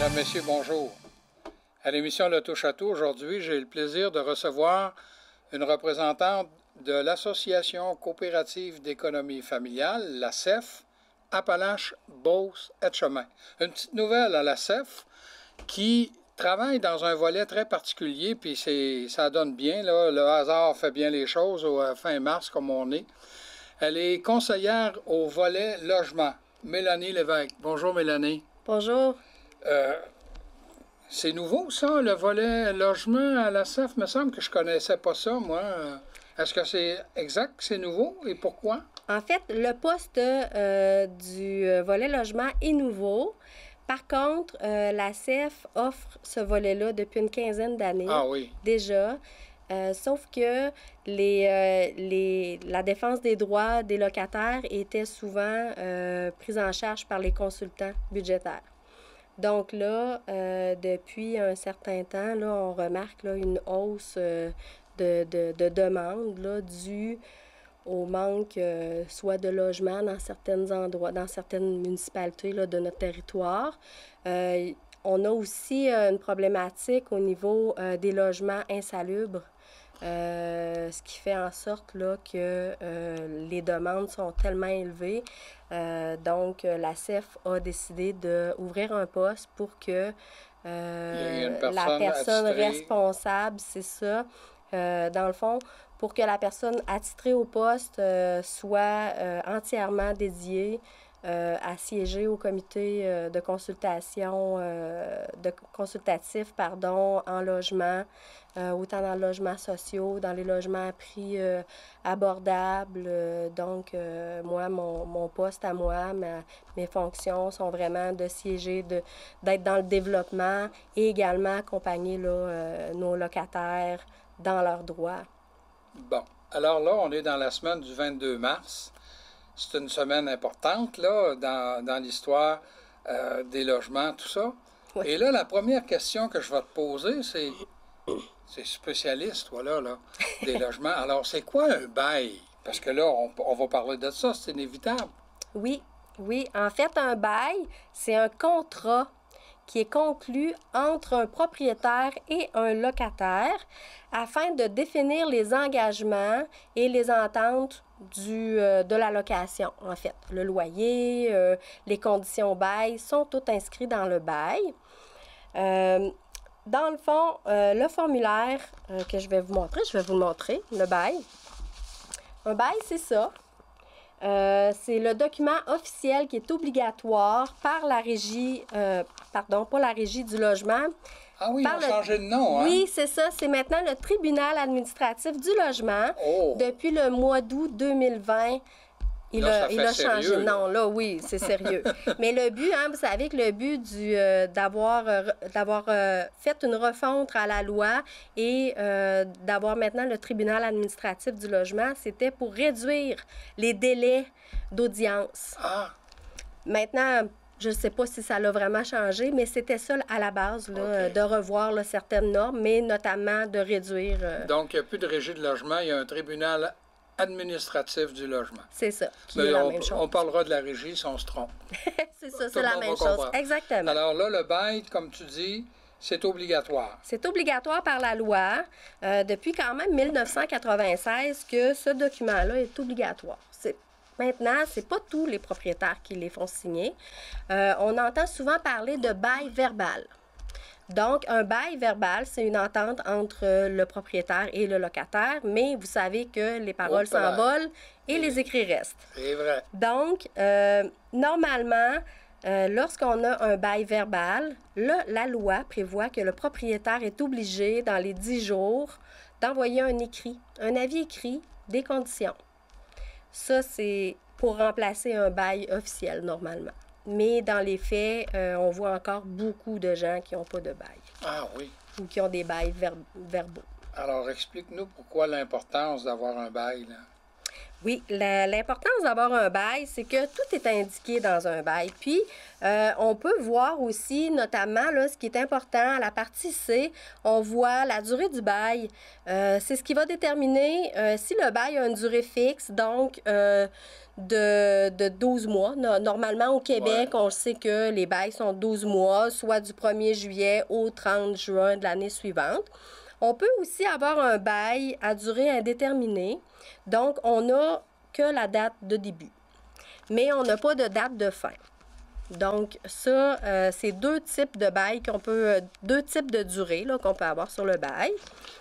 Mesdames, Messieurs, bonjour. À l'émission Le Touche-à-tout, aujourd'hui, j'ai le plaisir de recevoir une représentante de l'Association coopérative d'économie familiale, la CEF, Appalaches-Beauce-Etchemin. Une petite nouvelle à la CEF qui travaille dans un volet très particulier, puis ça donne bien, là, le hasard fait bien les choses au fin mars comme on est. Elle est conseillère au volet logement. Mélanie Lévesque. Bonjour Mélanie. Bonjour. C'est nouveau, ça, le volet logement à la CEF? Il me semble que je ne connaissais pas ça, moi. Est-ce que c'est exact que c'est nouveau et pourquoi? En fait, le poste du volet logement est nouveau. Par contre, la CEF offre ce volet-là depuis une quinzaine d'années déjà. Sauf que la défense des droits des locataires était souvent prise en charge par les consultants budgétaires. Donc là, depuis un certain temps, là, on remarque là, une hausse de demandes là, due au manque soit de logements dans certains endroits, dans certaines municipalités là, de notre territoire. On a aussi une problématique au niveau des logements insalubres. Ce qui fait en sorte là, que les demandes sont tellement élevées. Donc, la CEF a décidé d'ouvrir un poste pour que la personne responsable, c'est ça, dans le fond, pour que la personne attitrée au poste soit entièrement dédiée à siéger au comité de consultation, consultatif, en logement, autant dans les logements sociaux, dans les logements à prix abordables. Donc, moi, mon poste à moi, mes fonctions sont vraiment de siéger, d'être dans le développement et également accompagner là, nos locataires dans leurs droits. Bon. Alors là, on est dans la semaine du 22 mars. C'est une semaine importante, là, dans l'histoire des logements, tout ça. Oui. Et là, la première question que je vais te poser, c'est spécialiste, toi, là, des logements. Alors, c'est quoi un bail? Parce que là, on va parler de ça, c'est inévitable. Oui. En fait, un bail, c'est un contrat qui est conclu entre un propriétaire et un locataire afin de définir les engagements et les ententes de la location, en fait. Le loyer, les conditions bail sont toutes inscrits dans le bail. Dans le fond, le formulaire que je vais vous montrer, le bail. Un bail, c'est ça. C'est le document officiel qui est obligatoire par la régie, pas la régie du logement. Ah oui, ils ont changé de nom, hein? Oui, c'est ça. C'est maintenant le tribunal administratif du logement. Oh. Depuis le mois d'août 2020, il a changé. Non, là, oui, c'est sérieux. Mais le but, vous savez que le but d'avoir fait une refonte à la loi et d'avoir maintenant le tribunal administratif du logement, c'était pour réduire les délais d'audience. Ah. Maintenant, je ne sais pas si ça l'a vraiment changé, mais c'était ça à la base, là, de revoir là, certaines normes, mais notamment de réduire... Donc, il n'y a plus de régie de logement, il y a un tribunal administratif du logement. C'est ça, qui est la même chose. On parlera de la régie si on se trompe. C'est ça, c'est la même chose. Exactement. Alors là, le bail, comme tu dis, c'est obligatoire. C'est obligatoire par la loi. Depuis quand même 1996 que ce document-là est obligatoire. Maintenant, ce n'est pas tous les propriétaires qui les font signer. On entend souvent parler de bail verbal. Donc, un bail verbal, c'est une entente entre le propriétaire et le locataire, mais vous savez que les paroles s'envolent et les écrits restent. C'est vrai. Donc, normalement, lorsqu'on a un bail verbal, là, la loi prévoit que le propriétaire est obligé, dans les 10 jours, d'envoyer un avis écrit des conditions. Ça, c'est pour remplacer un bail officiel, normalement. Mais dans les faits, on voit encore beaucoup de gens qui n'ont pas de bail. Ah oui. Ou qui ont des bails verbaux. Alors, explique-nous pourquoi l'importance d'avoir un bail, là. Oui, l'importance d'avoir un bail, c'est que tout est indiqué dans un bail. Puis, on peut voir aussi, notamment, là, ce qui est important à la partie C, on voit la durée du bail. C'est ce qui va déterminer si le bail a une durée fixe, donc de 12 mois. Normalement, au Québec, Ouais. on sait que les bails sont 12 mois, soit du 1er juillet au 30 juin de l'année suivante. On peut aussi avoir un bail à durée indéterminée. Donc, on n'a que la date de début, mais on n'a pas de date de fin. Donc, ça, c'est deux types de bail deux types de durée là, qu'on peut avoir sur le bail.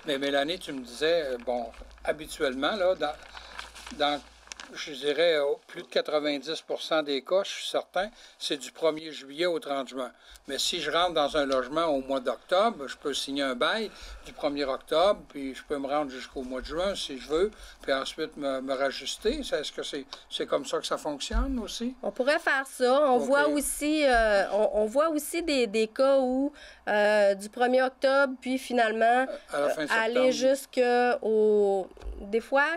Mais Mélanie, tu me disais, bon, habituellement, là, dans je dirais, plus de 90 des cas, je suis certain, c'est du 1er juillet au 30 juin. Mais si je rentre dans un logement au mois d'octobre, je peux signer un bail du 1er octobre, puis je peux me rendre jusqu'au mois de juin si je veux, puis ensuite me rajuster. Est-ce que c'est comme ça que ça fonctionne aussi? On pourrait faire ça. On voit aussi, on voit aussi des cas où du 1er octobre, puis finalement, à la fin de septembre. aller jusqu'au... Des fois...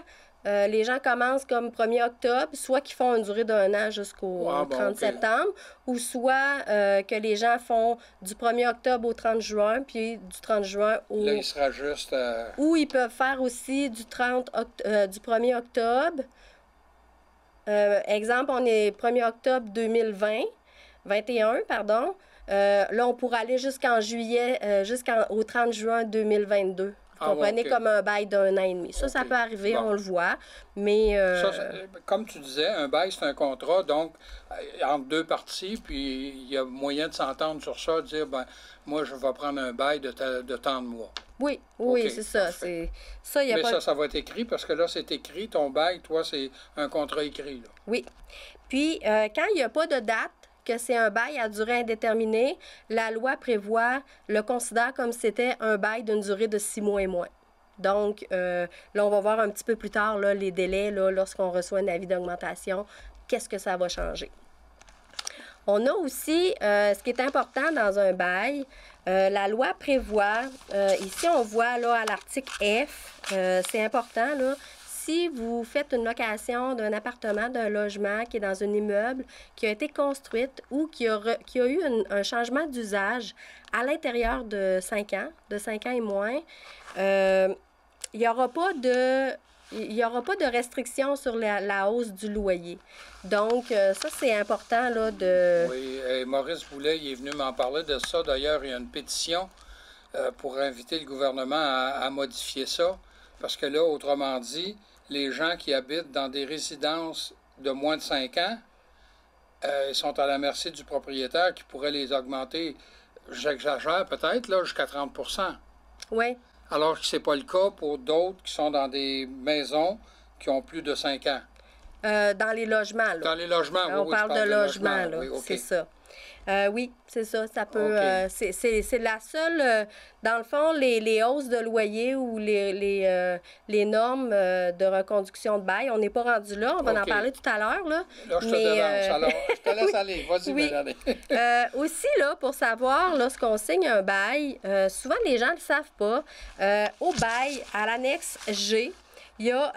les gens commencent comme 1er octobre, soit qu'ils font une durée d'1 an jusqu'au 30 septembre, ou soit que les gens font du 1er octobre au 30 juin, puis du 30 juin au... Là, il sera juste... Ou ils peuvent faire aussi du 1er octobre. Exemple, on est 1er octobre 2021, pardon. Là, on pourra aller jusqu'en juillet, jusqu'au 30 juin 2022. Vous comprenez, comme un bail d'1 an et demi. Ça peut arriver, on le voit, mais... Ça, comme tu disais, un bail, c'est un contrat, donc, entre deux parties, puis il y a moyen de s'entendre sur ça, de dire, ben moi, je vais prendre un bail de tant de mois. Oui, c'est ça. Mais ça va être écrit, parce que là, c'est écrit, ton bail, toi, c'est un contrat écrit, là. Oui. Puis, quand il n'y a pas de date, que c'est un bail à durée indéterminée, la loi le considère comme si c'était un bail d'une durée de 6 mois et moins. Donc, là, on va voir un petit peu plus tard là, les délais là, lorsqu'on reçoit un avis d'augmentation, qu'est-ce que ça va changer. On a aussi, ce qui est important dans un bail, la loi prévoit, ici on voit là, à l'article F, c'est important, là, si vous faites une location d'un appartement, d'un logement qui est dans un immeuble qui a été construite ou qui a eu un changement d'usage à l'intérieur de 5 ans, et moins, il n'y aura pas de restriction sur la hausse du loyer. Donc, ça, c'est important là, de... Oui, et Maurice Boulet, il est venu m'en parler de ça. D'ailleurs, il y a une pétition pour inviter le gouvernement à modifier ça. Parce que là, autrement dit, les gens qui habitent dans des résidences de moins de 5 ans, ils sont à la merci du propriétaire qui pourrait les augmenter, j'exagère peut-être, là, jusqu'à 30 %. Oui. Alors que ce n'est pas le cas pour d'autres qui sont dans des maisons qui ont plus de 5 ans. Dans les logements, là. Dans les logements, on parle de logements, là. Oui, c'est ça. Oui, c'est ça. Ça peut. C'est la seule. Dans le fond, les hausses de loyer ou les normes de reconduction de bail, on n'est pas rendu là. On va en parler tout à l'heure. Là, je te devance. Alors, je te laisse aller. Vas-y, Mélanie. Aussi, là, pour savoir, lorsqu'on signe un bail, souvent les gens ne le savent pas. Au bail, à l'annexe G, il y a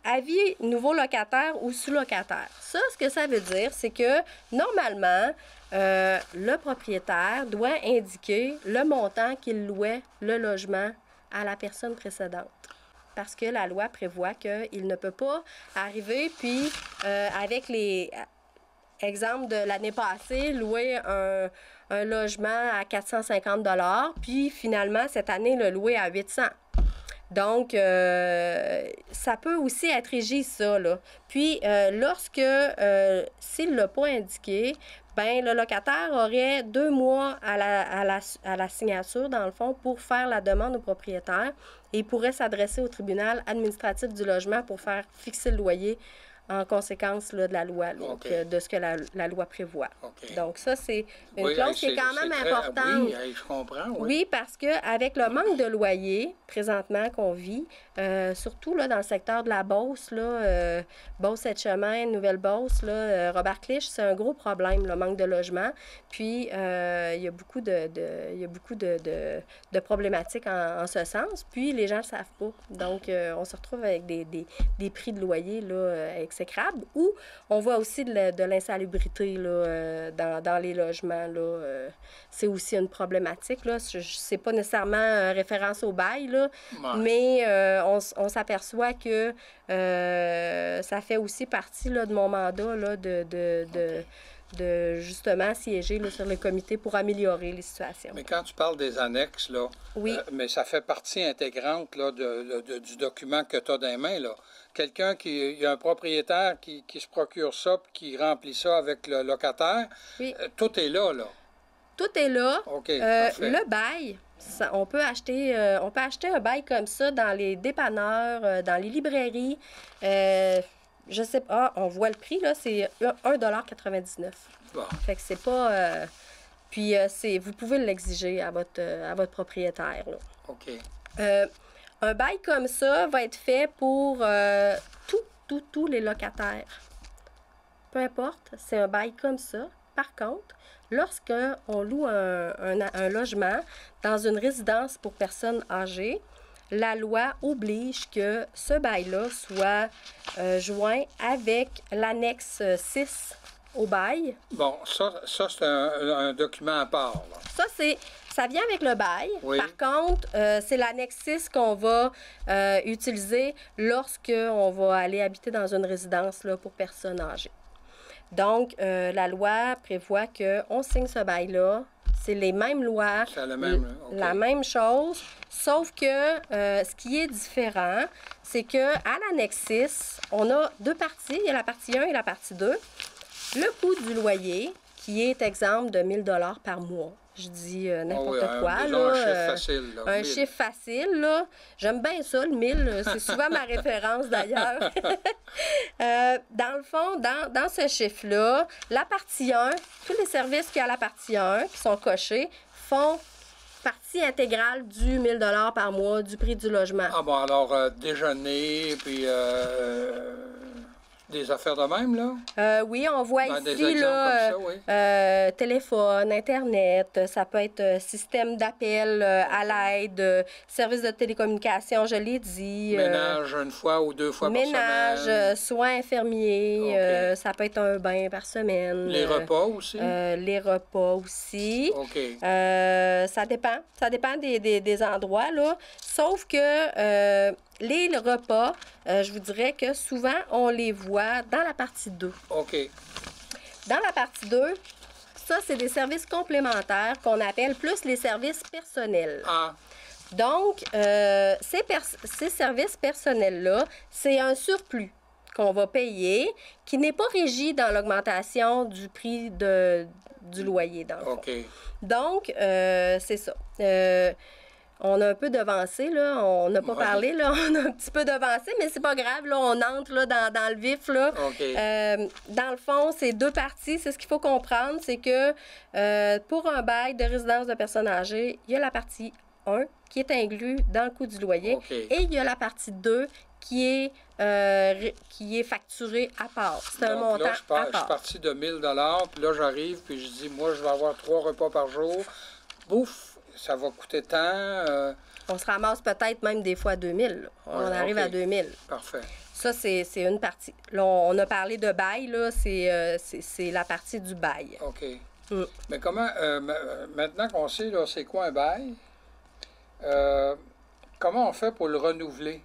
avis nouveau locataire ou sous-locataire. Ça, ce que ça veut dire, c'est que normalement, le propriétaire doit indiquer le montant qu'il louait le logement à la personne précédente. Parce que la loi prévoit qu'il ne peut pas arriver, puis avec les exemples de l'année passée, louer un logement à 450 $, puis finalement, cette année, le louer à 800 $. Donc, ça peut aussi être régi, ça, là. Puis, s'il ne l'a pas indiqué, bien, le locataire aurait 2 mois à la signature, dans le fond, pour faire la demande au propriétaire et il pourrait s'adresser au tribunal administratif du logement pour faire fixer le loyer en conséquence là, de la loi, là, de ce que la loi prévoit. Donc, ça, c'est une clause qui est quand même importante. Oui, je comprends. Oui, parce qu'avec le manque de loyer, présentement, qu'on vit, surtout là, dans le secteur de la Beauce, là, Beauce-Sept-Chemins, Nouvelle-Beauce, là, Robert-Clich, c'est un gros problème, le manque de logement. Puis, il y a beaucoup de problématiques en ce sens. Puis, les gens ne le savent pas. Donc, on se retrouve avec des prix de loyer là, exécrable, ou on voit aussi de l'insalubrité là, dans les logements. Là, c'est aussi une problématique. Là. C'est pas nécessairement référence au bail, là, mais on s'aperçoit que ça fait aussi partie là, de mon mandat là, de justement siéger là, sur le comité pour améliorer les situations. Mais quand tu parles des annexes, là, oui. Mais ça fait partie intégrante là, du document que tu as dans les mains. Là. Quelqu'un il y a un propriétaire qui se procure ça puis qui remplit ça avec le locataire, oui. Tout est là, là. Tout est là. OK, le bail, on peut acheter un bail comme ça dans les dépanneurs, dans les librairies. Je sais pas, on voit le prix, là, c'est 1,99 $. Bon. Fait que c'est pas... puis, vous pouvez l'exiger à votre propriétaire, là. OK. Un bail comme ça va être fait pour tous les locataires. Peu importe, c'est un bail comme ça. Par contre, lorsqu'on loue un logement dans une résidence pour personnes âgées, la loi oblige que ce bail-là soit joint avec l'annexe 6 au bail. Bon, ça c'est un document à part. Là. Ça vient avec le bail. Oui. Par contre, c'est l'annexe 6 qu'on va utiliser lorsqu'on va aller habiter dans une résidence là, pour personnes âgées. Donc, la loi prévoit qu'on signe ce bail-là. C'est les mêmes lois, c'est la même chose, sauf que ce qui est différent, c'est qu'à l'annexe 6, on a deux parties. Il y a la partie 1 et la partie 2. Le coût du loyer, qui est exemple de 1 000 $ par mois. Je dis n'importe quoi. Là, un chiffre facile. Là, un chiffre facile. Là. J'aime bien ça, le 1000. C'est souvent ma référence, d'ailleurs. Dans le fond, dans ce chiffre-là, la partie 1, tous les services qu'il y a à la partie 1 qui sont cochés font partie intégrale du 1 000 $ par mois du prix du logement. Ah bon, alors déjeuner, puis... des affaires de même, là? Oui, on voit ici, là, comme ça, oui. Téléphone, Internet, ça peut être système d'appel à l'aide, service de télécommunication, je l'ai dit. Ménage une fois ou deux fois par semaine. Ménage, soins infirmiers, ça peut être un bain par semaine. Les repas aussi? Les repas aussi. OK. Ça dépend des endroits, là. Sauf que... les repas, je vous dirais que souvent, on les voit dans la partie 2. OK. Dans la partie 2, ça, c'est des services complémentaires qu'on appelle plus les services personnels. Ah. Donc, ces services personnels-là, c'est un surplus qu'on va payer qui n'est pas régi dans l'augmentation du prix du loyer, dans le fond. OK. Donc, c'est ça. On a un peu devancé, là. On n'a pas parlé, là. On a un petit peu devancé, mais c'est pas grave, là. On entre là, dans le vif, là. Okay. Dans le fond, c'est deux parties. C'est ce qu'il faut comprendre, c'est que pour un bail de résidence de personnes âgées, il y a la partie 1 qui est inclus dans le coût du loyer. Okay. Et il y a la partie 2 qui est facturée à part. C'est un montant à part. Je suis parti de 1 000 $, puis là, j'arrive, puis je dis, moi, je vais avoir 3 repas par jour. Bouffe! Ça va coûter tant. On se ramasse peut-être même des fois à 2 000. On arrive à 2 000. Parfait. Ça, c'est une partie. Là, on a parlé de bail, là. C'est la partie du bail. OK. Mais comment, maintenant qu'on sait, là, c'est quoi un bail, comment on fait pour le renouveler?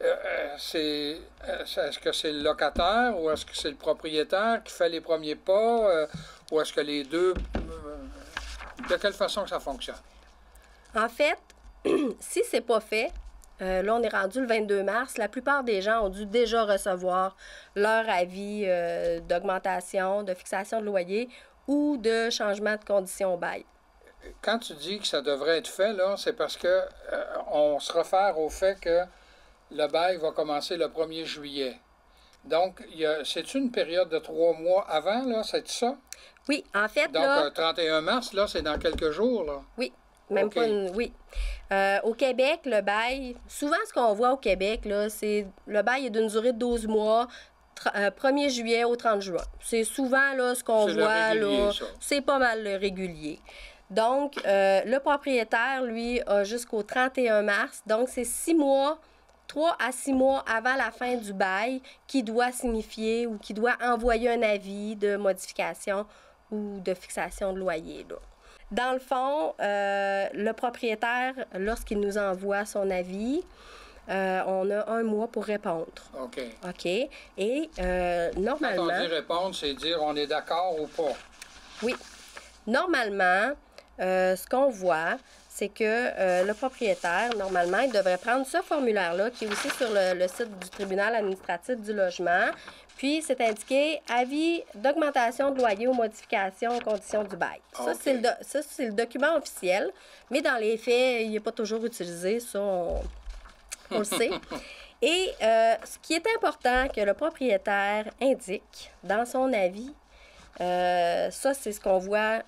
Est-ce que c'est le locataire ou est-ce que c'est le propriétaire qui fait les premiers pas? Ou est-ce que les deux... de quelle façon ça fonctionne? En fait, si c'est pas fait, là, on est rendu le 22 mars, la plupart des gens ont dû déjà recevoir leur avis d'augmentation, de fixation de loyer ou de changement de conditions au bail. Quand tu dis que ça devrait être fait, là, c'est parce que on se réfère au fait que le bail va commencer le 1er juillet. Donc, c'est une période de 3 mois avant, là, c'est ça? Oui, en fait, donc, là... Donc, 31 mars, là, c'est dans quelques jours, là? Oui, même pas une... Oui. Au Québec, le bail... Souvent, ce qu'on voit au Québec, là, c'est... Le bail est d'une durée de 12 mois, 1er juillet au 30 juin. C'est souvent, là, ce qu'on voit, là... C'est pas mal régulier. Donc, le propriétaire, lui, a jusqu'au 31 mars. Donc, c'est 6 mois 3 à 6 mois avant la fin du bail qui doit signifier ou qui doit envoyer un avis de modification ou de fixation de loyer, là. Dans le fond, le propriétaire, lorsqu'il nous envoie son avis, on a 1 mois pour répondre. OK. OK. Et normalement... Quand on dit répondre, c'est dire on est d'accord ou pas. Oui. Normalement, ce qu'on voit, c'est que le propriétaire, normalement, il devrait prendre ce formulaire-là, qui est aussi sur le site du tribunal administratif du logement. Puis, c'est indiqué avis d'augmentation de loyer ou modification aux conditions du bail. Okay. Ça, c'est le document officiel, mais dans les faits, il n'est pas toujours utilisé. Ça, on le sait. Et ce qui est important que le propriétaire indique dans son avis, ça, c'est ce qu'on voit.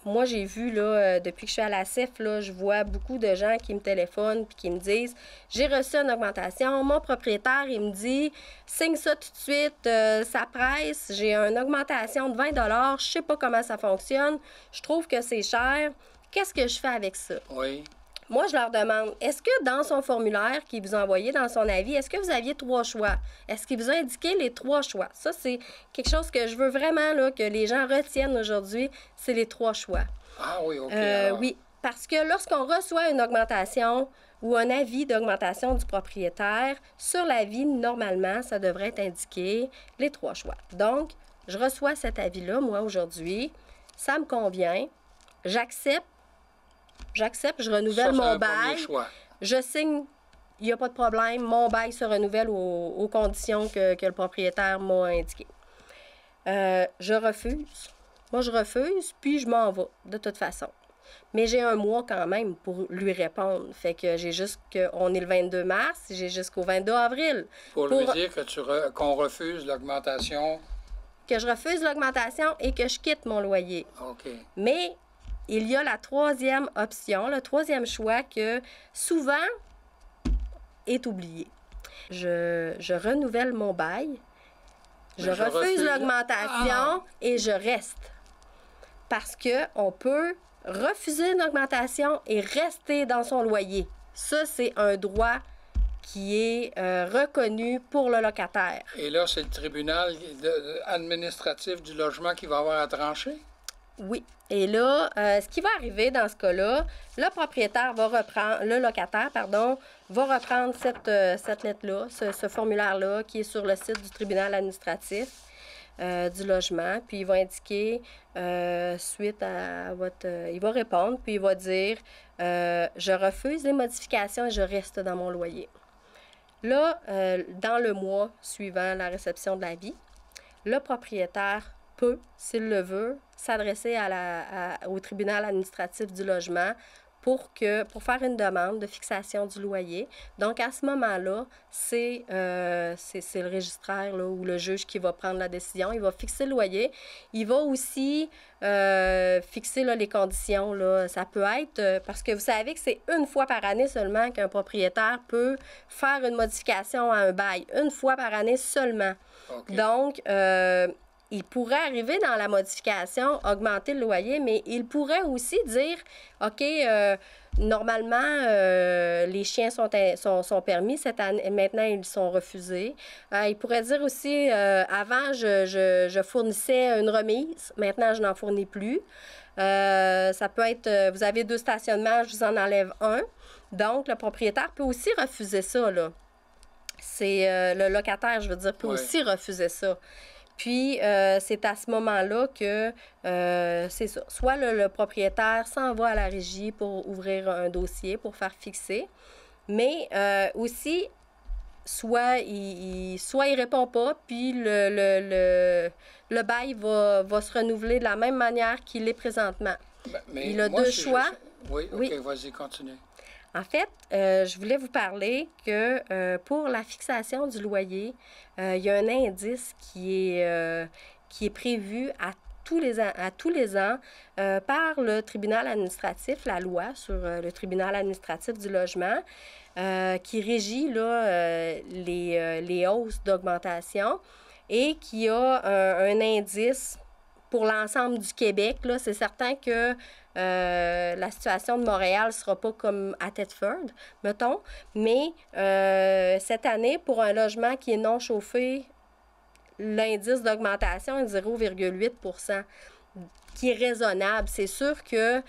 Moi, j'ai vu, là, depuis que je suis à la CEF, là, je vois beaucoup de gens qui me téléphonent et qui me disent « J'ai reçu une augmentation. Mon propriétaire, il me dit « Signe ça tout de suite, ça presse. J'ai une augmentation de 20 $. Je sais pas comment ça fonctionne. Je trouve que c'est cher. Qu'est-ce que je fais avec ça? » Oui. Moi, je leur demande, est-ce que dans son formulaire qu'il vous a envoyé, dans son avis, est-ce que vous aviez 3 choix? Est-ce qu'il vous a indiqué les 3 choix? Ça, c'est quelque chose que je veux vraiment là, que les gens retiennent aujourd'hui, c'est les 3 choix. Ah oui, OK. Oui, parce que lorsqu'on reçoit une augmentation ou un avis d'augmentation du propriétaire, sur l'avis, normalement, ça devrait être indiqué les 3 choix. Donc, je reçois cet avis-là, moi, aujourd'hui. Ça me convient. J'accepte, je renouvelle mon bail. Je signe, il n'y a pas de problème. Mon bail se renouvelle aux conditions que le propriétaire m'a indiquées. Je refuse. Moi, je refuse, puis je m'en vais, de toute façon. Mais j'ai 1 mois quand même pour lui répondre. Fait que on est le 22 mars, j'ai jusqu'au 22 avril. Pour lui dire qu'on refuse l'augmentation. Que je refuse l'augmentation et que je quitte mon loyer. OK. Mais il y a la 3e option, le 3e choix que souvent est oublié. Je renouvelle mon bail, je refuse l'augmentation et je reste. Parce qu'on peut refuser une augmentation et rester dans son loyer. Ça, c'est un droit qui est reconnu pour le locataire. Et là, c'est le tribunal administratif du logement qui va avoir à trancher? Oui. Et là, ce qui va arriver dans ce cas-là, le locataire va reprendre cette lettre-là, ce formulaire-là qui est sur le site du tribunal administratif du logement. Puis il va indiquer, suite à il va répondre, puis il va dire je refuse les modifications et je reste dans mon loyer. Là, dans le mois suivant la réception de l'avis, le propriétaire peut, s'il le veut, s'adresser au tribunal administratif du logement pour faire une demande de fixation du loyer. Donc, à ce moment-là, c'est le registraire là, ou le juge qui va prendre la décision. Il va fixer le loyer. Il va aussi fixer là, les conditions. Là. Ça peut être, parce que vous savez que c'est 1 fois par année seulement qu'un propriétaire peut faire une modification à un bail. 1 fois par année seulement. Okay. Donc, il pourrait arriver dans la modification, augmenter le loyer, mais il pourrait aussi dire, OK, normalement, les chiens sont permis cette année, maintenant ils sont refusés. Il pourrait dire aussi, avant, je fournissais une remise, maintenant je n'en fournis plus. Ça peut être, vous avez 2 stationnements, je vous en enlève 1. Donc, le propriétaire peut aussi refuser ça, là. C'est le locataire, je veux dire, peut aussi refuser ça. Puis, c'est à ce moment-là que, c'est ça, soit le propriétaire s'en va à la régie pour ouvrir un dossier, pour faire fixer, mais aussi, soit il répond pas, puis le bail va se renouveler de la même manière qu'il est présentement. Mais il a 2 choix. Oui, OK, vas-y, continue. En fait, je voulais vous parler que pour la fixation du loyer, il y a un indice qui est prévu à tous les ans par le tribunal administratif, la loi sur le tribunal administratif du logement, qui régit là, les hausses d'augmentation et qui a un indice pour l'ensemble du Québec. Là, c'est certain que la situation de Montréal ne sera pas comme à Thetford, mettons. Mais cette année, pour un logement qui est non chauffé, l'indice d'augmentation est de 0,8 qui est raisonnable. C'est sûr que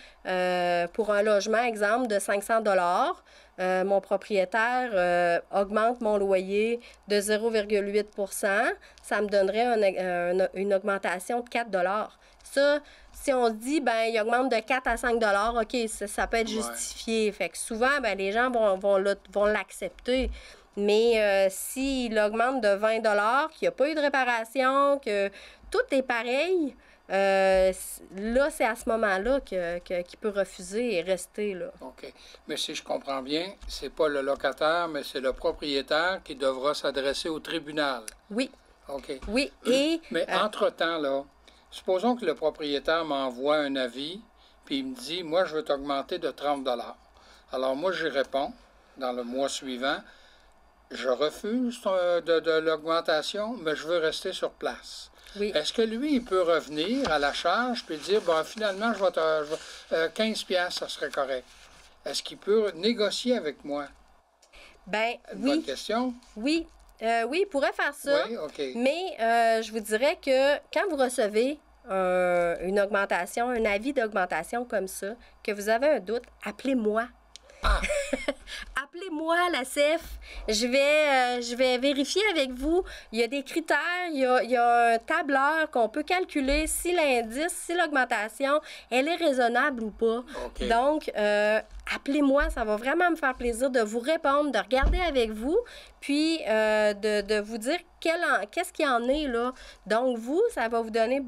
pour un logement, exemple, de 500 $, mon propriétaire augmente mon loyer de 0,8 ça me donnerait une augmentation de 4 $. Ça, si on se dit, ben il augmente de 4 à 5 $, OK, ça peut être justifié. Fait que souvent, ben, les gens vont l'accepter. Mais s'il augmente de 20 $, qu'il n'y a pas eu de réparation, que tout est pareil, là, c'est à ce moment-là qu'il peut refuser et rester, là. OK. Mais si je comprends bien, c'est pas le locataire, mais c'est le propriétaire qui devra s'adresser au tribunal. Oui. OK. Oui, et... Mais entre-temps, là, supposons que le propriétaire m'envoie un avis, puis il me dit, moi, je veux t'augmenter de 30 $. Alors, moi, j'y réponds dans le mois suivant, je refuse de l'augmentation, mais je veux rester sur place. Oui. Est-ce que lui, il peut revenir à la charge puis dire, bon, finalement, 15 $, ça serait correct. Est-ce qu'il peut négocier avec moi? Ben Une oui. bonne question. Oui. Oui, il pourrait faire ça. Oui, OK. Mais je vous dirais que quand vous recevez une augmentation, un avis d'augmentation comme ça, que vous avez un doute, appelez-moi. Ah! Appelez-moi la CEF. Je vais vérifier avec vous. Il y a des critères, il y a un tableur qu'on peut calculer si l'indice, si l'augmentation, elle est raisonnable ou pas. OK. Donc, appelez-moi. Ça va vraiment me faire plaisir de vous répondre, de regarder avec vous, puis de vous dire qu'est-ce qu'il y en est, là. Donc, vous, ça va vous donner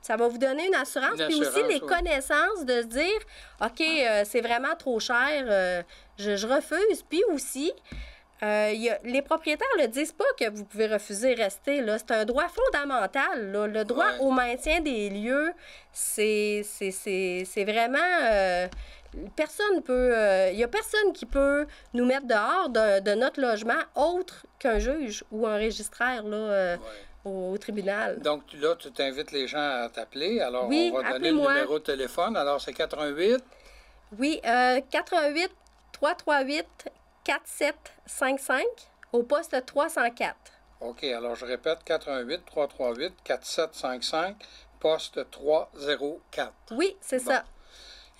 ça va vous donner une assurance, puis aussi les connaissances de se dire, OK, c'est vraiment trop cher, je refuse. Puis aussi, les propriétaires ne le disent pas que vous pouvez refuser de rester. C'est un droit fondamental. Là. Le droit au maintien des lieux, c'est vraiment... personne peut... Il n'y a personne qui peut nous mettre dehors de notre logement autre qu'un juge ou un registraire, là, au tribunal. Donc là, tu t'invites les gens à t'appeler. Alors, oui, on va donner le numéro de téléphone. Alors, c'est 88? Oui, 88 338 4755 au poste 304. OK, alors je répète, 88 338 4755, poste 304. Oui, c'est ça.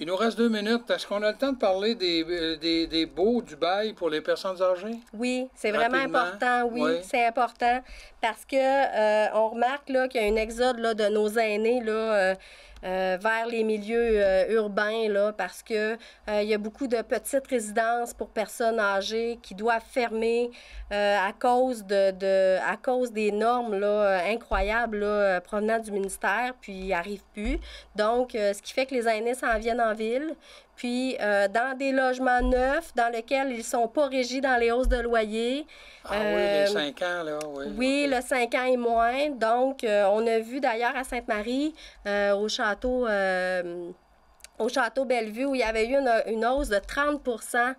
Il nous reste 2 minutes. Est-ce qu'on a le temps de parler des baux du bail pour les personnes âgées? Oui, c'est vraiment important. Oui, c'est important parce que on remarque là, qu'il y a un exode là, de nos aînés là, vers les milieux urbains là, parce que il y a beaucoup de petites résidences pour personnes âgées qui doivent fermer à cause des normes là, incroyables là, provenant du ministère, puis ils n'y arrivent plus. Donc, ce qui fait que les aînés s'en viennent en ville. Puis, dans des logements neufs dans lesquels ils ne sont pas régis dans les hausses de loyer. Ah oui, les 5 ans, là, oui. Oui, le 5 ans et moins. Donc, on a vu d'ailleurs à Sainte-Marie, au château Bellevue, où il y avait eu une hausse de 30 %.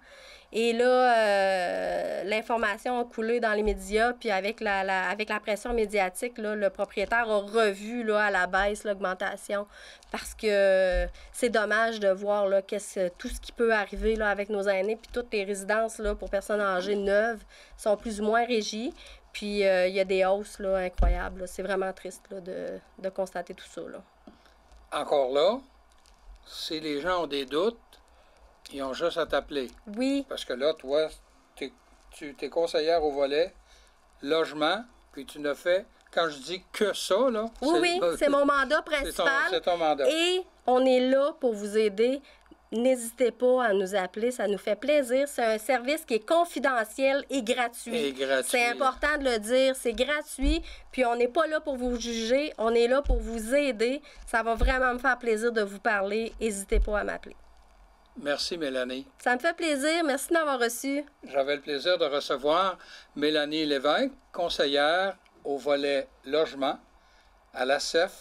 Et là, l'information a coulé dans les médias, puis avec la pression médiatique, là, le propriétaire a revu là, à la baisse l'augmentation parce que c'est dommage de voir là, tout ce qui peut arriver là, avec nos aînés, puis toutes les résidences là, pour personnes âgées neuves sont plus ou moins régies. Puis il y a des hausses là, incroyables. Là. C'est vraiment triste là, de constater tout ça. Là. Encore là, si les gens ont des doutes, ils ont juste à t'appeler. Oui. Parce que là, toi, tu es conseillère au volet logement, puis tu ne fais, quand je dis que ça, là... Oui, c'est mon mandat principal. C'est ton mandat. Et on est là pour vous aider. N'hésitez pas à nous appeler, ça nous fait plaisir. C'est un service qui est confidentiel et gratuit. C'est important de le dire, c'est gratuit, puis on n'est pas là pour vous juger, on est là pour vous aider. Ça va vraiment me faire plaisir de vous parler. N'hésitez pas à m'appeler. Merci, Mélanie. Ça me fait plaisir. Merci de m'avoir reçu. J'avais le plaisir de recevoir Mélanie Lévesque, conseillère au volet logement à la CEF,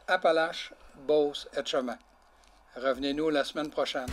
Appalaches, Beauce et Chemin. Revenez-nous la semaine prochaine.